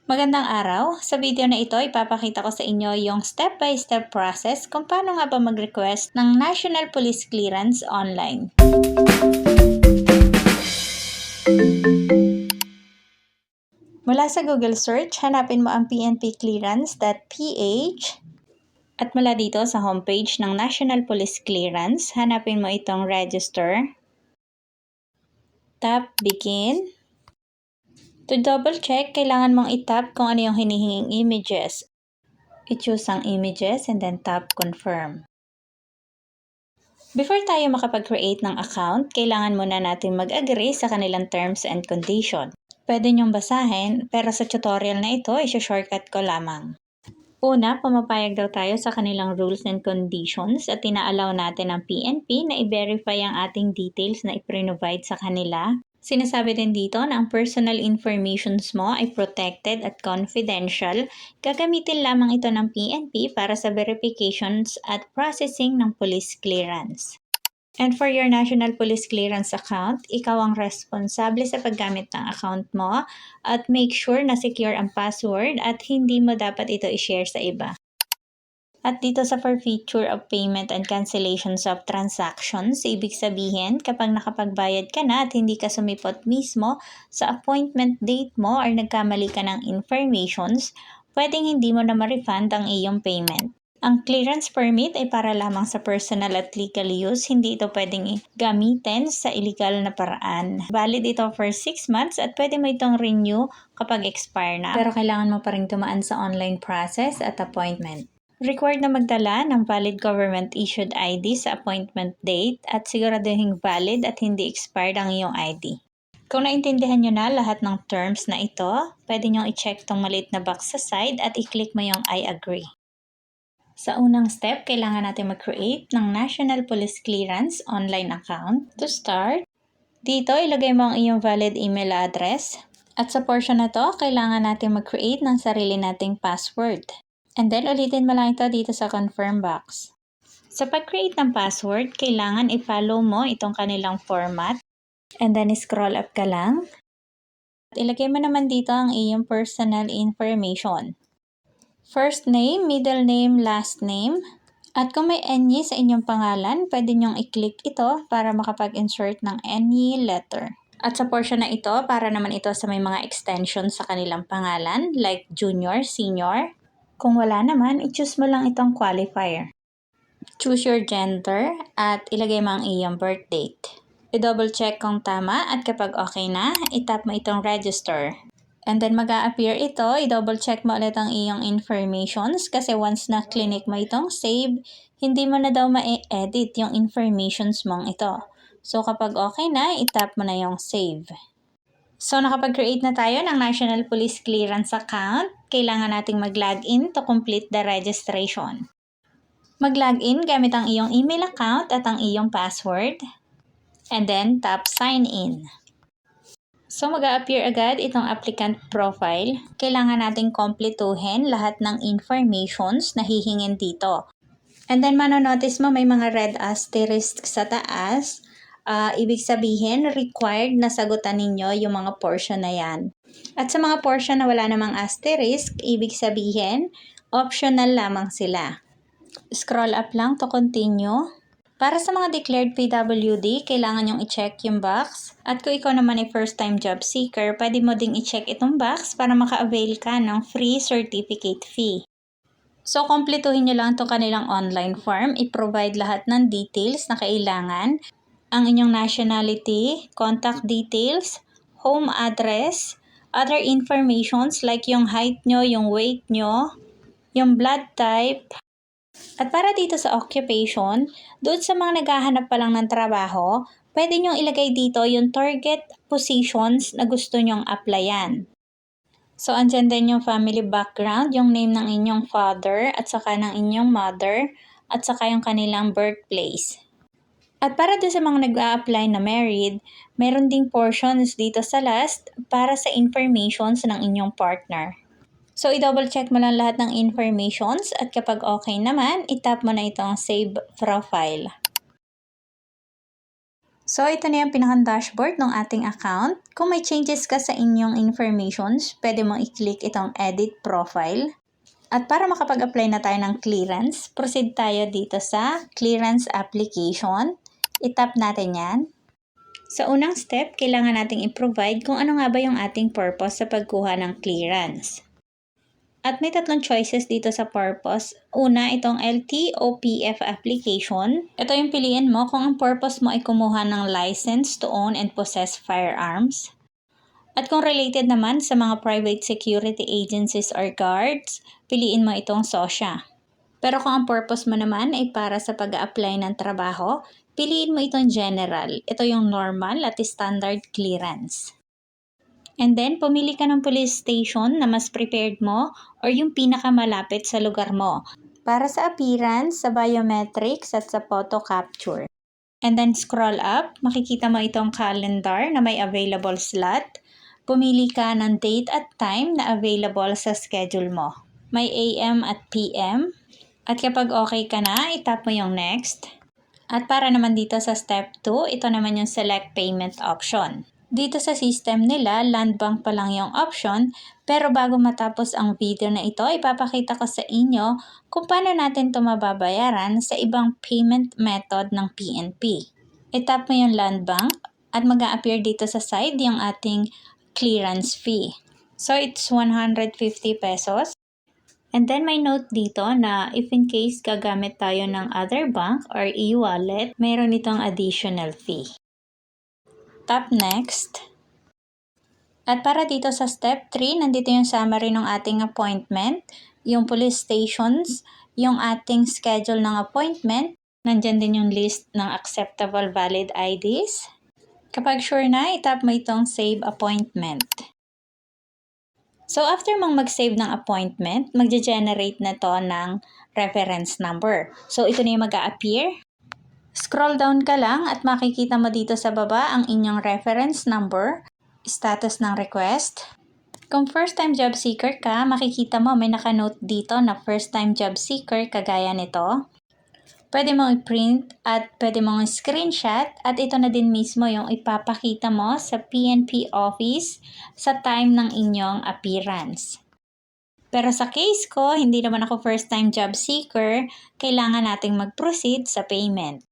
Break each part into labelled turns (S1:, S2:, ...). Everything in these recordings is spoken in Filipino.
S1: Magandang araw! Sa video na ito, ipapakita ko sa inyo yung step-by-step process kung paano nga ba mag-request ng National Police Clearance online. Mula sa Google search, hanapin mo ang pnpclearance.ph at mula dito sa homepage ng National Police Clearance, hanapin mo itong Register. Tap Begin. To double check, kailangan mong itap kung ano yung hinihinging images. I-choose ang images and then tap Confirm. Before tayo makapag-create ng account, kailangan muna natin mag-agree sa kanilang terms and conditions. Pwede nyong basahin, pero sa tutorial na ito, i-shortcut ko lamang. Una, pumapayag daw tayo sa kanilang rules and conditions at ina-allow natin ang PNP na i-verify ang ating details na i-provide sa kanila. Sinasabi din dito na ang personal informations mo ay protected at confidential. Gagamitin lamang ito ng PNP para sa verifications at processing ng police clearance. And for your National Police Clearance account, ikaw ang responsable sa paggamit ng account mo at make sure na secure ang password at hindi mo dapat ito i-share sa iba. At dito sa forfeiture of payment and cancellations of transactions, ibig sabihin kapag nakapagbayad ka na at hindi ka sumipot mismo sa appointment date mo or nagkamali ka ng informations, pwedeng hindi mo na ma-refund ang iyong payment. Ang clearance permit ay para lamang sa personal at legal use, hindi ito pwedeng gamitin sa illegal na paraan. Valid ito for 6 months at pwede mo itong renew kapag expire na. Pero kailangan mo pa rin tumaan sa online process at appointment. Required na magdala ng valid government-issued ID sa appointment date at siguraduhin valid at hindi expired ang iyong ID. Kung naintindihan nyo na lahat ng terms na ito, pwede nyo i-check tong maliit na box sa side at i-click mo yung I agree. Sa unang step, kailangan natin mag-create ng National Police Clearance online account. To start, dito ilagay mo ang iyong valid email address. At sa portion na to, kailangan natin mag-create ng sarili nating password. And then, ulitin mo lang ito dito sa confirm box. Sa pag-create ng password, kailangan i-follow mo itong kanilang format. And then, scroll up ka lang. At ilagay mo naman dito ang iyong personal information. First name, middle name, last name. At kung may any sa inyong pangalan, pwede nyong i-click ito para makapag-insert ng any letter. At sa portion na ito, para naman ito sa may mga extensions sa kanilang pangalan, like junior, senior. Kung wala naman, i-choose mo lang itong qualifier. Choose your gender at ilagay mo ang iyong birth date. I-double check kung tama at kapag okay na, itap mo itong register. And then mag-a-appear ito, i-double check mo ulit ang iyong informations kasi once na clinic mo itong save, hindi mo na daw ma-edit yung informations mong ito. So kapag okay na, itap mo na yung save. So nakapag-create na tayo ng National Police Clearance account, kailangan nating mag-login to complete the registration. Mag-login gamit ang iyong email account at ang iyong password. And then tap sign in. So mag-a-appear agad itong applicant profile. Kailangan nating kompletuhin lahat ng informations na hihingin dito. And then manonotice mo may mga red asterisk sa taas. Ibig sabihin required na sagutan ninyo yung mga portion na yan. At sa mga portion na wala namang asterisk, ibig sabihin optional lamang sila. Scroll up lang to continue. Para sa mga declared PWD, kailangan yung i-check yung box. At kung ikaw naman ay first-time job seeker, pwede mo ding i-check itong box para maka-avail ka ng free certificate fee. So, kompletuhin nyo lang itong kanilang online form. I-provide lahat ng details na kailangan. Ang inyong nationality, contact details, home address, other informations like yung height nyo, yung weight nyo, yung blood type. At para dito sa occupation, doon sa mga naghahanap pa lang ng trabaho, pwede nyong ilagay dito yung target positions na gusto nyong applyan. So, andyan din yung family background, yung name ng inyong father, at saka ng inyong mother, at saka yung kanilang birthplace. At para doon sa mga nag-a-apply na married, meron ding portions dito sa last para sa informations ng inyong partner. So, i-double check mo lang lahat ng informations at kapag okay naman, itap mo na itong Save Profile. So, ito na yung pinakang-dashboard ng ating account. Kung may changes ka sa inyong informations, pwede mong i-click itong Edit Profile. At para makapag-apply na tayo ng clearance, proceed tayo dito sa Clearance Application. I-tap natin yan. Sa unang step, kailangan nating i-provide kung ano nga ba yung ating purpose sa pagkuha ng clearance. At may tatlong choices dito sa purpose. Una, itong LTOPF application. Ito yung piliin mo kung ang purpose mo ay kumuha ng license to own and possess firearms. At kung related naman sa mga private security agencies or guards, piliin mo itong SOSHA. Pero kung ang purpose mo naman ay para sa pag-a-apply ng trabaho, piliin mo itong general. Ito yung normal at standard clearance. And then, pumili ka ng police station na mas prepared mo or yung pinakamalapit sa lugar mo para sa appearance, sa biometrics at sa photo capture. And then, scroll up. Makikita mo itong calendar na may available slot. Pumili ka ng date at time na available sa schedule mo. May AM at PM. At kapag okay ka na, itap mo yung next. At para naman dito sa step 2, ito naman yung select payment option. Dito sa system nila, Land Bank pa lang yung option, pero bago matapos ang video na ito, ipapakita ko sa inyo kung paano natin ito mababayaran sa ibang payment method ng PNP. I-tap mo yung Land Bank at mag-a-appear dito sa side yung ating clearance fee. So, it's 150 pesos. And then may note dito na if in case gagamit tayo ng other bank or e-wallet, mayroon itong additional fee. Tap next. At para dito sa step 3, nandito yung summary ng ating appointment, yung police stations, yung ating schedule ng appointment, nandyan din yung list ng acceptable valid IDs. Kapag sure na, itap mo itong save appointment. So after mong mag-save ng appointment, magge-generate na to ng reference number. So ito na yung mag-a-appear. Scroll down ka lang at makikita mo dito sa baba ang inyong reference number, status ng request. Kung first-time job seeker ka, makikita mo may naka-note dito na first-time job seeker kagaya nito. Pwede mong i-print at pwede mong screenshot at ito na din mismo yung ipapakita mo sa PNP office sa time ng inyong appearance. Pero sa case ko, hindi naman ako first-time job seeker, kailangan nating mag-proceed sa payment.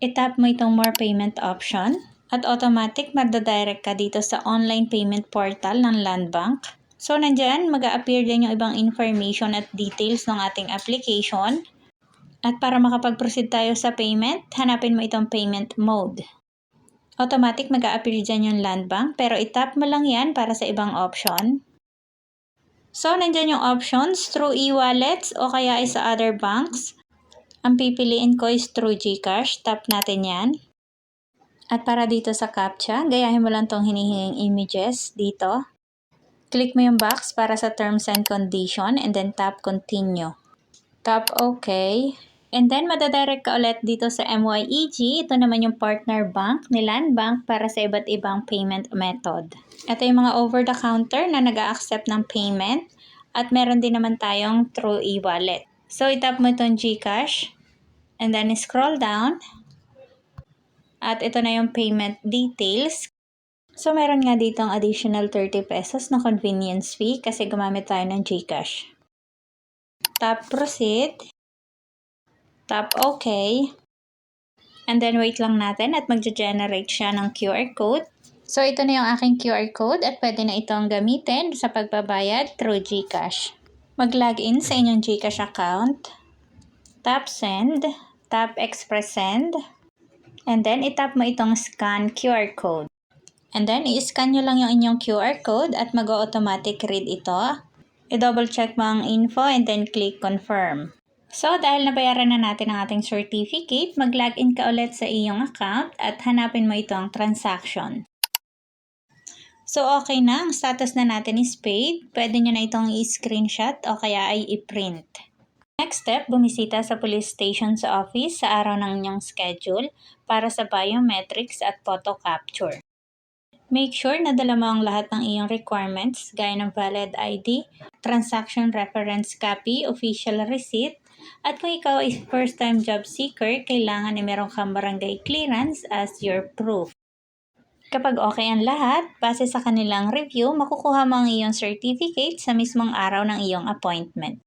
S1: I-tap mo itong more payment option at automatic magdadirect ka dito sa online payment portal ng Land Bank. So nandyan, mag-a-appear din yung ibang information at details ng ating application. At para makapag-proceed tayo sa payment, hanapin mo itong payment mode. Automatic mag-a-appear dyan yung Land Bank, pero itap mo lang yan para sa ibang option. So, nandyan yung options through e-wallets o kaya ay sa other banks. Ang pipiliin ko is through GCash. Tap natin yan. At para dito sa CAPTCHA, gayahin mo lang tong hinihinging images dito. Click mo yung box para sa terms and condition and then tap continue. Tap OK. And then, madadirect ka ulit dito sa MYEG. Ito naman yung partner bank ni Land Bank para sa iba't ibang payment method. Ito yung mga over-the-counter na nag-a-accept ng payment. At meron din naman tayong through e-wallet. So, itap mo itong GCash. And then, scroll down. At ito na yung payment details. So, meron nga dito ang additional 30 pesos na convenience fee kasi gumamit tayo ng GCash. Tap proceed. Tap OK. And then wait lang natin at magge-generate siya ng QR code. So ito na yung aking QR code at pwede na itong gamitin sa pagbabayad through GCash. Mag-login sa inyong GCash account. Tap send. Tap express send. And then itap mo itong scan QR code. And then i-scan nyo lang yung inyong QR code at mag-automatic read ito. I-double check mo ang info and then click confirm. So, dahil nabayaran na natin ang ating certificate, mag-login ka ulit sa iyong account at hanapin mo itong transaction. So, okay na. Ang status na natin is paid. Pwede nyo na itong i-screenshot o kaya ay i-print. Next step, bumisita sa police station sa office sa araw ng inyong schedule para sa biometrics at photo capture. Make sure na dala mo ang lahat ng iyong requirements gaya ng valid ID, transaction reference copy, official receipt, At kung ikaw ay first-time job seeker, kailangan ay meron kang barangay clearance as your proof. Kapag okay ang lahat, base sa kanilang review, makukuha mo ang iyong certificate sa mismong araw ng iyong appointment.